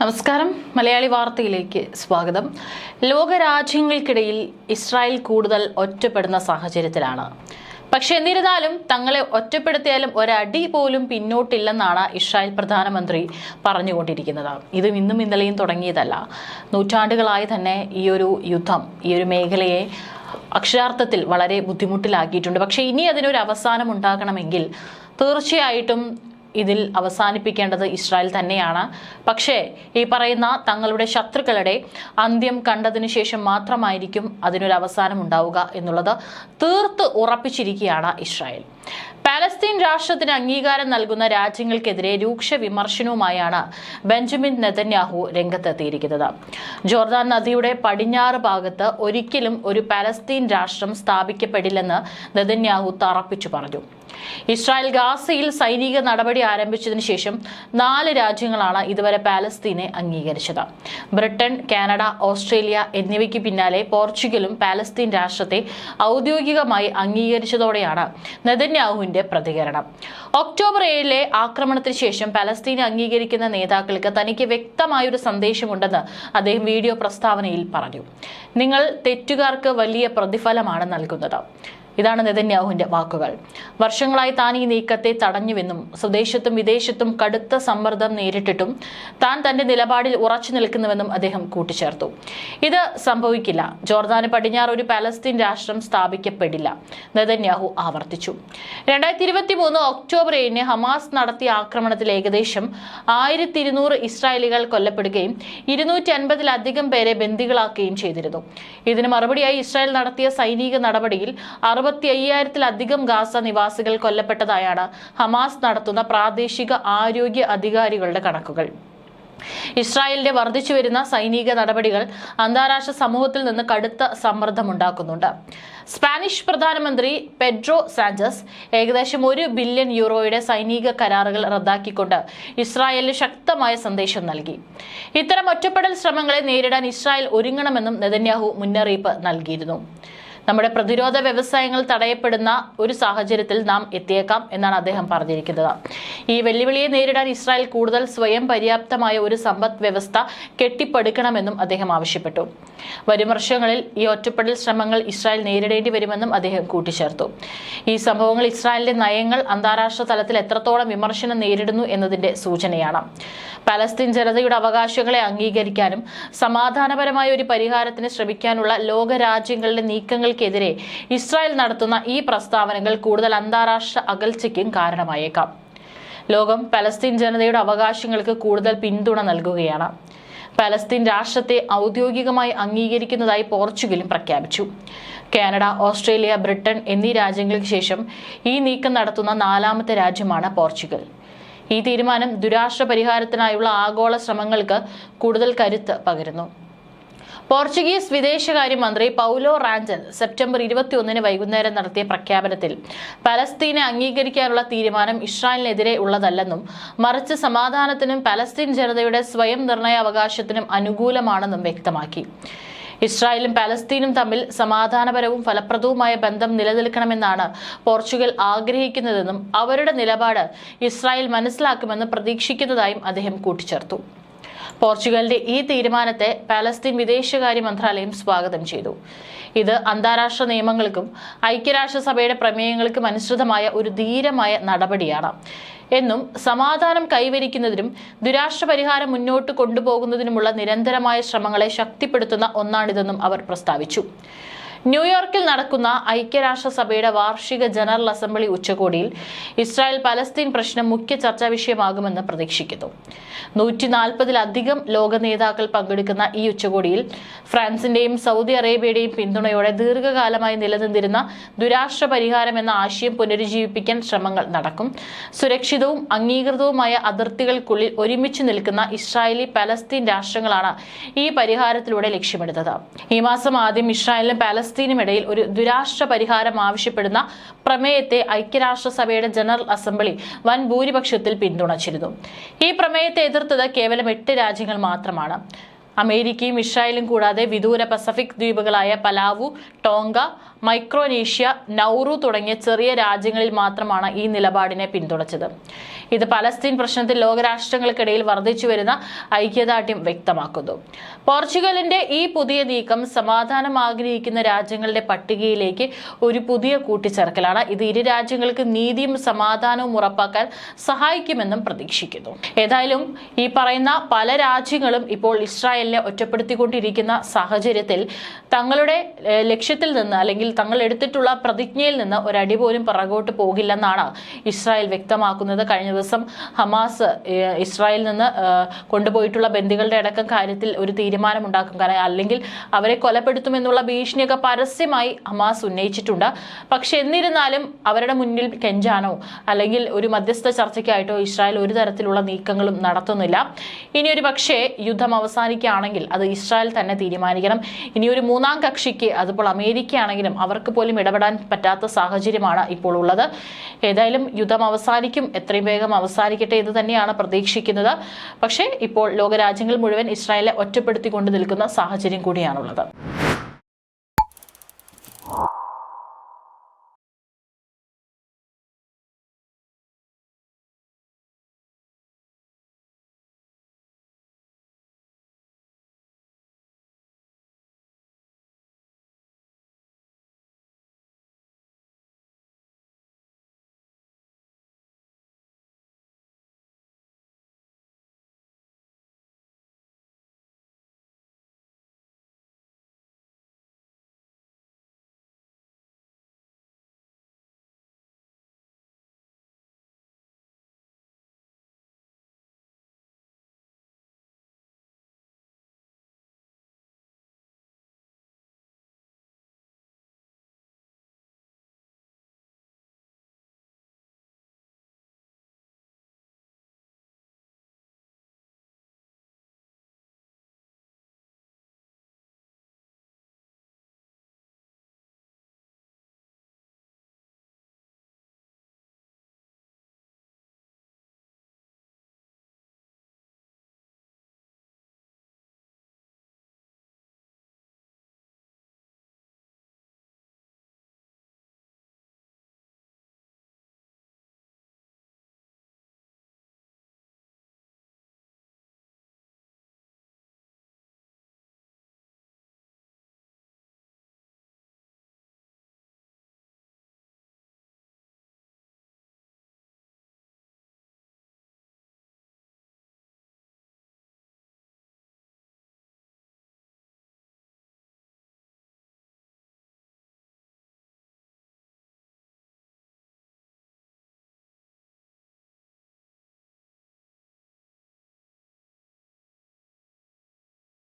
നമസ്കാരം. മലയാളി വാർത്തയിലേക്ക് സ്വാഗതം. ലോകരാജ്യങ്ങൾക്കിടയിൽ ഇസ്രായേൽ കൂടുതൽ ഒറ്റപ്പെടുന്ന സാഹചര്യത്തിലാണ്. പക്ഷെ എന്നിരുന്നാലും തങ്ങളെ ഒറ്റപ്പെടുത്തിയാലും ഒരടി പോലും പിന്നോട്ടില്ലെന്നാണ് ഇസ്രായേൽ പ്രധാനമന്ത്രി പറഞ്ഞുകൊണ്ടിരിക്കുന്നത്. ഇതും ഇന്നും ഇന്നലെയും തുടങ്ങിയതല്ല. നൂറ്റാണ്ടുകളായി തന്നെ ഈ ഒരു യുദ്ധം ഈ ഒരു മേഖലയെ അക്ഷരാർത്ഥത്തിൽ വളരെ ബുദ്ധിമുട്ടിലാക്കിയിട്ടുണ്ട്. പക്ഷെ ഇനി അതിനൊരു അവസാനം ഉണ്ടാകണമെങ്കിൽ തീർച്ചയായിട്ടും ഇതിൽ അവസാനിപ്പിക്കേണ്ടത് ഇസ്രായേൽ തന്നെയാണ്. പക്ഷേ ഈ പറയുന്ന തങ്ങളുടെ ശത്രുക്കളുടെ അന്ത്യം കണ്ടതിന് ശേഷം മാത്രമായിരിക്കും അതിനൊരു അവസാനം ഉണ്ടാവുക എന്നുള്ളത് തീർത്ത് ഉറപ്പിച്ചിരിക്കുകയാണ് ഇസ്രായേൽ. പാലസ്തീൻ രാഷ്ട്രത്തിന് അംഗീകാരം നൽകുന്ന രാജ്യങ്ങൾക്കെതിരെ രൂക്ഷ വിമർശനവുമായാണ് ബെഞ്ചമിൻ നെതന്യാഹു രംഗത്തെത്തിയിരിക്കുന്നത്. ജോർദാൻ നദിയുടെ പടിഞ്ഞാറ് ഭാഗത്ത് ഒരിക്കലും ഒരു പാലസ്തീൻ രാഷ്ട്രം സ്ഥാപിക്കപ്പെടില്ലെന്ന് നെതന്യാഹു തറപ്പിച്ചു പറഞ്ഞു. ഇസ്രായേൽ ഗാസയിൽ സൈനിക നടപടി ആരംഭിച്ചതിന് ശേഷം 4 രാജ്യങ്ങളാണ് ഇതുവരെ പാലസ്തീനെ അംഗീകരിച്ചത്. ബ്രിട്ടൻ, കാനഡ, ഓസ്ട്രേലിയ എന്നിവയ്ക്ക് പിന്നാലെ പോർച്ചുഗലും പാലസ്തീൻ രാഷ്ട്രത്തെ ഔദ്യോഗികമായി അംഗീകരിച്ചതോടെയാണ് നെതന്യാഹുവിന്റെ പ്രതികരണം. ഒക്ടോബർ 7 ആക്രമണത്തിന് ശേഷം പാലസ്തീനെ അംഗീകരിക്കുന്ന നേതാക്കൾക്ക് തനിക്ക് വ്യക്തമായൊരു സന്ദേശമുണ്ടെന്ന് അദ്ദേഹം വീഡിയോ പ്രസ്താവനയിൽ പറഞ്ഞു. നിങ്ങൾ തെറ്റുകാർക്ക് വലിയ പ്രതിഫലമാണ് നൽകുന്നത്. ഇതാണ് നെതന്യാഹുവിന്റെ വാക്കുകൾ. വർഷങ്ങളായി താൻ ഈ നീക്കത്തെ തടഞ്ഞുവെന്നും സ്വദേശത്തും വിദേശത്തും കടുത്ത സമ്മർദ്ദം നേരിട്ടിട്ടും താൻ തന്റെ നിലപാടിൽ ഉറച്ചു നിൽക്കുന്നുവെന്നും അദ്ദേഹം കൂട്ടിച്ചേർത്തു. ഇത് സംഭവിക്കില്ല. ജോർദാന് പടിഞ്ഞാറ് ഒരു പാലസ്തീൻ രാഷ്ട്രം സ്ഥാപിക്കപ്പെടില്ല, നെതന്യാഹു ആവർത്തിച്ചു. 2023 ഒക്ടോബർ 7 ഹമാസ് നടത്തിയ ആക്രമണത്തിൽ ഏകദേശം 1200 ഇസ്രായേലികൾ കൊല്ലപ്പെടുകയും 250-ലധികം പേരെ ബന്ദികളാക്കുകയും ചെയ്തിരുന്നു. ഇതിന് മറുപടിയായി ഇസ്രായേൽ നടത്തിയ സൈനിക നടപടിയിൽ 65,000-ലധികം ഗാസ നിവാസികൾ കൊല്ലപ്പെട്ടതായാണ് ഹമാസ് നടത്തുന്ന പ്രാദേശിക ആരോഗ്യ അധികാരികളുടെ കണക്കുകൾ. ഇസ്രായേലിന്റെ വർദ്ധിച്ചുവരുന്ന സൈനിക നടപടികൾ അന്താരാഷ്ട്ര സമൂഹത്തിൽ നിന്ന് കടുത്ത സമ്മർദ്ദമുണ്ടാക്കുന്നുണ്ട്. സ്പാനിഷ് പ്രധാനമന്ത്രി പെഡ്രോ സാഞ്ചസ് ഏകദേശം €1 ബില്യൺ സൈനിക കരാറുകൾ റദ്ദാക്കിക്കൊണ്ട് ഇസ്രായേലിന് ശക്തമായ സന്ദേശം നൽകി. ഇത്തരം ഒറ്റപ്പെടൽ ശ്രമങ്ങളെ നേരിടാൻ ഇസ്രായേൽ ഒരുങ്ങണമെന്നും നെതന്യാഹു മുന്നറിയിപ്പ് നൽകിയിരുന്നു. നമ്മുടെ പ്രതിരോധ വ്യവസായങ്ങൾ തടയപ്പെടുന്ന ഒരു സാഹചര്യത്തിൽ നാം എത്തിയേക്കാം എന്നാണ് അദ്ദേഹം പറഞ്ഞിരിക്കുന്നത്. ഈ വെല്ലുവിളിയെ നേരിടാൻ ഇസ്രായേൽ കൂടുതൽ സ്വയം പര്യാപ്തമായ ഒരു സമ്പദ് വ്യവസ്ഥ കെട്ടിപ്പടുക്കണമെന്നും അദ്ദേഹം ആവശ്യപ്പെട്ടു. വരും വർഷങ്ങളിൽ ഈ ഒറ്റപ്പെടൽ ശ്രമങ്ങൾ ഇസ്രായേൽ നേരിടേണ്ടി വരുമെന്നും അദ്ദേഹം കൂട്ടിച്ചേർത്തു. ഈ സംഭവങ്ങൾ ഇസ്രായേലിന്റെ നയങ്ങൾ അന്താരാഷ്ട്ര തലത്തിൽ എത്രത്തോളം വിമർശനം നേരിടുന്നു എന്നതിന്റെ സൂചനയാണ്. പലസ്തീൻ ജനതയുടെ അവകാശങ്ങളെ അംഗീകരിക്കാനും സമാധാനപരമായ ഒരു പരിഹാരത്തിന് ശ്രമിക്കാനുള്ള ലോകരാജ്യങ്ങളുടെ നീക്കങ്ങൾക്കെതിരെ ഇസ്രായേൽ നടത്തുന്ന ഈ പ്രസ്താവനകൾ കൂടുതൽ അന്താരാഷ്ട്ര അകൽച്ചയ്ക്കും കാരണമായേക്കാം. ലോകം പലസ്തീൻ ജനതയുടെ അവകാശങ്ങൾക്ക് കൂടുതൽ പിന്തുണ നൽകുകയാണ്. പലസ്തീൻ രാഷ്ട്രത്തെ ഔദ്യോഗികമായി അംഗീകരിക്കുന്നതായി പോർച്ചുഗലും പ്രഖ്യാപിച്ചു. കാനഡ, ഓസ്ട്രേലിയ, ബ്രിട്ടൻ എന്നീ രാജ്യങ്ങൾക്ക് ശേഷം ഈ നീക്കം നടത്തുന്ന 4ാമത്തെ രാജ്യമാണ് പോർച്ചുഗൽ. ഈ തീരുമാനം ദുരാഷ്ട്ര പരിഹാരത്തിനായുള്ള ആഗോള ശ്രമങ്ങൾക്ക് കൂടുതൽ കരുത്ത് പകരുന്നു. പോർച്ചുഗീസ് വിദേശകാര്യമന്ത്രി പൗലോ റാഞ്ചൽ സെപ്റ്റംബർ 21 വൈകുന്നേരം നടത്തിയ പ്രഖ്യാപനത്തിൽ പലസ്തീനെ അംഗീകരിക്കാനുള്ള തീരുമാനം ഇസ്രായേലിനെതിരെ ഉള്ളതല്ലെന്നും മറിച്ച് സമാധാനത്തിനും പലസ്തീൻ ജനതയുടെ സ്വയം നിർണയാവകാശത്തിനും അനുകൂലമാണെന്നും വ്യക്തമാക്കി. ഇസ്രായേലും പലസ്തീനും തമ്മിൽ സമാധാനപരവും ഫലപ്രദവുമായ ബന്ധം നിലനിൽക്കണമെന്നാണ് പോർച്ചുഗൽ ആഗ്രഹിക്കുന്നതെന്നും അവരുടെ നിലപാട് ഇസ്രായേൽ മനസ്സിലാക്കുമെന്ന് പ്രതീക്ഷിക്കുന്നതായും അദ്ദേഹം കൂട്ടിച്ചേർത്തു. പോർച്ചുഗലിന്റെ ഈ തീരുമാനത്തെ പാലസ്തീൻ വിദേശകാര്യ മന്ത്രാലയം സ്വാഗതം ചെയ്തു. ഇത് അന്താരാഷ്ട്ര നിയമങ്ങൾക്കും ഐക്യരാഷ്ട്രസഭയുടെ പ്രമേയങ്ങൾക്കും അനുസൃതമായ ഒരു ധീരമായ നടപടിയാണ് എന്നും സമാധാനം കൈവരിക്കുന്നതിനും ദുരാഷ്ട്ര പരിഹാരം മുന്നോട്ട് കൊണ്ടുപോകുന്നതിനുമുള്ള നിരന്തരമായ ശ്രമങ്ങളെ ശക്തിപ്പെടുത്തുന്ന ഒന്നാണിതെന്നും അവർ പ്രസ്താവിച്ചു. ന്യൂയോർക്കിൽ നടക്കുന്ന ഐക്യരാഷ്ട്രസഭയുടെ വാർഷിക ജനറൽ അസംബ്ലി ഉച്ചകോടിയിൽ ഇസ്രായേൽ പലസ്തീൻ പ്രശ്നം മുഖ്യ ചർച്ചാ വിഷയമാകുമെന്ന് പ്രതീക്ഷിക്കുന്നു. 140-ലധികം ലോക നേതാക്കൾ പങ്കെടുക്കുന്ന ഈ ഉച്ചകോടിയിൽ ഫ്രാൻസിന്റെയും സൗദി അറേബ്യയുടെയും പിന്തുണയോടെ ദീർഘകാലമായി നിലനിന്നിരുന്ന ദുരാഷ്ട്ര പരിഹാരം എന്ന ആശയം പുനരുജ്ജീവിപ്പിക്കാൻ ശ്രമങ്ങൾ നടക്കും. സുരക്ഷിതവും അംഗീകൃതവുമായ അതിർത്തികൾക്കുള്ളിൽ ഒരുമിച്ച് നിൽക്കുന്ന ഇസ്രായേലി പലസ്തീൻ രാഷ്ട്രങ്ങളാണ് ഈ പരിഹാരത്തിലൂടെ ലക്ഷ്യമിടുന്നത്. ഈ മാസം ആദ്യം ഇസ്രായേലിനും പലസ്തീനുമിടയിൽ ഒരു ദുരാഷ്ട്ര പരിഹാരം ആവശ്യപ്പെടുന്ന പ്രമേയത്തെ ഐക്യരാഷ്ട്രസഭയുടെ ജനറൽ അസംബ്ലി വൻ ഭൂരിപക്ഷത്തിൽ പിന്തുണച്ചിരുന്നു. ഈ പ്രമേയത്തെ എതിർത്തത് കേവലം 8 രാജ്യങ്ങൾ മാത്രമാണ്. അമേരിക്കയും ഇസ്രായേലും കൂടാതെ വിദൂര പസഫിക് ദ്വീപുകളായ പലാവു, ടോങ്ക, മൈക്രോനേഷ്യ, നൗറു തുടങ്ങിയ ചെറിയ രാജ്യങ്ങളിൽ മാത്രമാണ് ഈ നിലപാടിനെ പിന്തുണച്ചത്. ഇത് പലസ്തീൻ പ്രശ്നത്തിൽ ലോകരാഷ്ട്രങ്ങൾക്കിടയിൽ വർദ്ധിച്ചു വരുന്ന ഐക്യദാർഢ്യം വ്യക്തമാക്കുന്നു. പോർച്ചുഗലിന്റെ ഈ പുതിയ നീക്കം സമാധാനം ആഗ്രഹിക്കുന്ന രാജ്യങ്ങളുടെ പട്ടികയിലേക്ക് ഒരു പുതിയ കൂട്ടിച്ചേർക്കലാണ്. ഇത് ഇരു രാജ്യങ്ങൾക്ക് നീതിയും സമാധാനവും ഉറപ്പാക്കാൻ സഹായിക്കുമെന്നും പ്രതീക്ഷിക്കുന്നു. ഏതായാലും ഈ പറയുന്ന പല രാജ്യങ്ങളും ഇപ്പോൾ ഇസ്രായേലിനെ ഒറ്റപ്പെടുത്തിക്കൊണ്ടിരിക്കുന്ന സാഹചര്യത്തിൽ തങ്ങളുടെ ലക്ഷ്യത്തിൽ നിന്ന് അല്ലെങ്കിൽ തങ്ങൾ എടുത്തിട്ടുള്ള പ്രതിജ്ഞയിൽ നിന്ന് ഒരടി പോലും പിറകോട്ട് പോകില്ലെന്നാണ് ഇസ്രായേൽ വ്യക്തമാക്കുന്നത്. കഴിഞ്ഞ ദിവസം ഹമാസ് ഇസ്രായേലിൽ നിന്ന് കൊണ്ടുപോയിട്ടുള്ള ബന്ദികളുടെ അടക്കം കാര്യത്തിൽ ഒരു തീരുമാനമുണ്ടാക്കും, കാരണം അല്ലെങ്കിൽ അവരെ കൊലപ്പെടുത്തുമെന്നുള്ള ഭീഷണിയൊക്കെ പരസ്യമായി ഹമാസ് ഉന്നയിച്ചിട്ടുണ്ട്. പക്ഷെ എന്നിരുന്നാലും അവരുടെ മുന്നിൽ കെഞ്ചാനോ അല്ലെങ്കിൽ ഒരു മധ്യസ്ഥ ചർച്ചയ്ക്കായിട്ടോ ഇസ്രായേൽ ഒരു തരത്തിലുള്ള നീക്കങ്ങളും നടത്തുന്നില്ല. ഇനി ഒരു പക്ഷേ യുദ്ധം അവസാനിക്കുകയാണെങ്കിൽ അത് ഇസ്രായേൽ തന്നെ തീരുമാനിക്കണം. ഇനി ഒരു മൂന്നാം കക്ഷിക്ക്, അതിപ്പോൾ അമേരിക്കയാണെങ്കിലും അവർക്ക് പോലും ഇടപെടാൻ പറ്റാത്ത സാഹചര്യമാണ് ഇപ്പോൾ ഉള്ളത്. ഏതായാലും യുദ്ധം അവസാനിക്കും, എത്രയും വേഗം അവസാനിക്കട്ടെ എന്ന് തന്നെയാണ് പ്രതീക്ഷിക്കുന്നത്. പക്ഷേ ഇപ്പോൾ ലോകരാജ്യങ്ങൾ മുഴുവൻ ഇസ്രായേലിനെ ഒറ്റപ്പെടുത്തിക്കൊണ്ട് നിൽക്കുന്ന സാഹചര്യം കൂടിയാണുള്ളത്.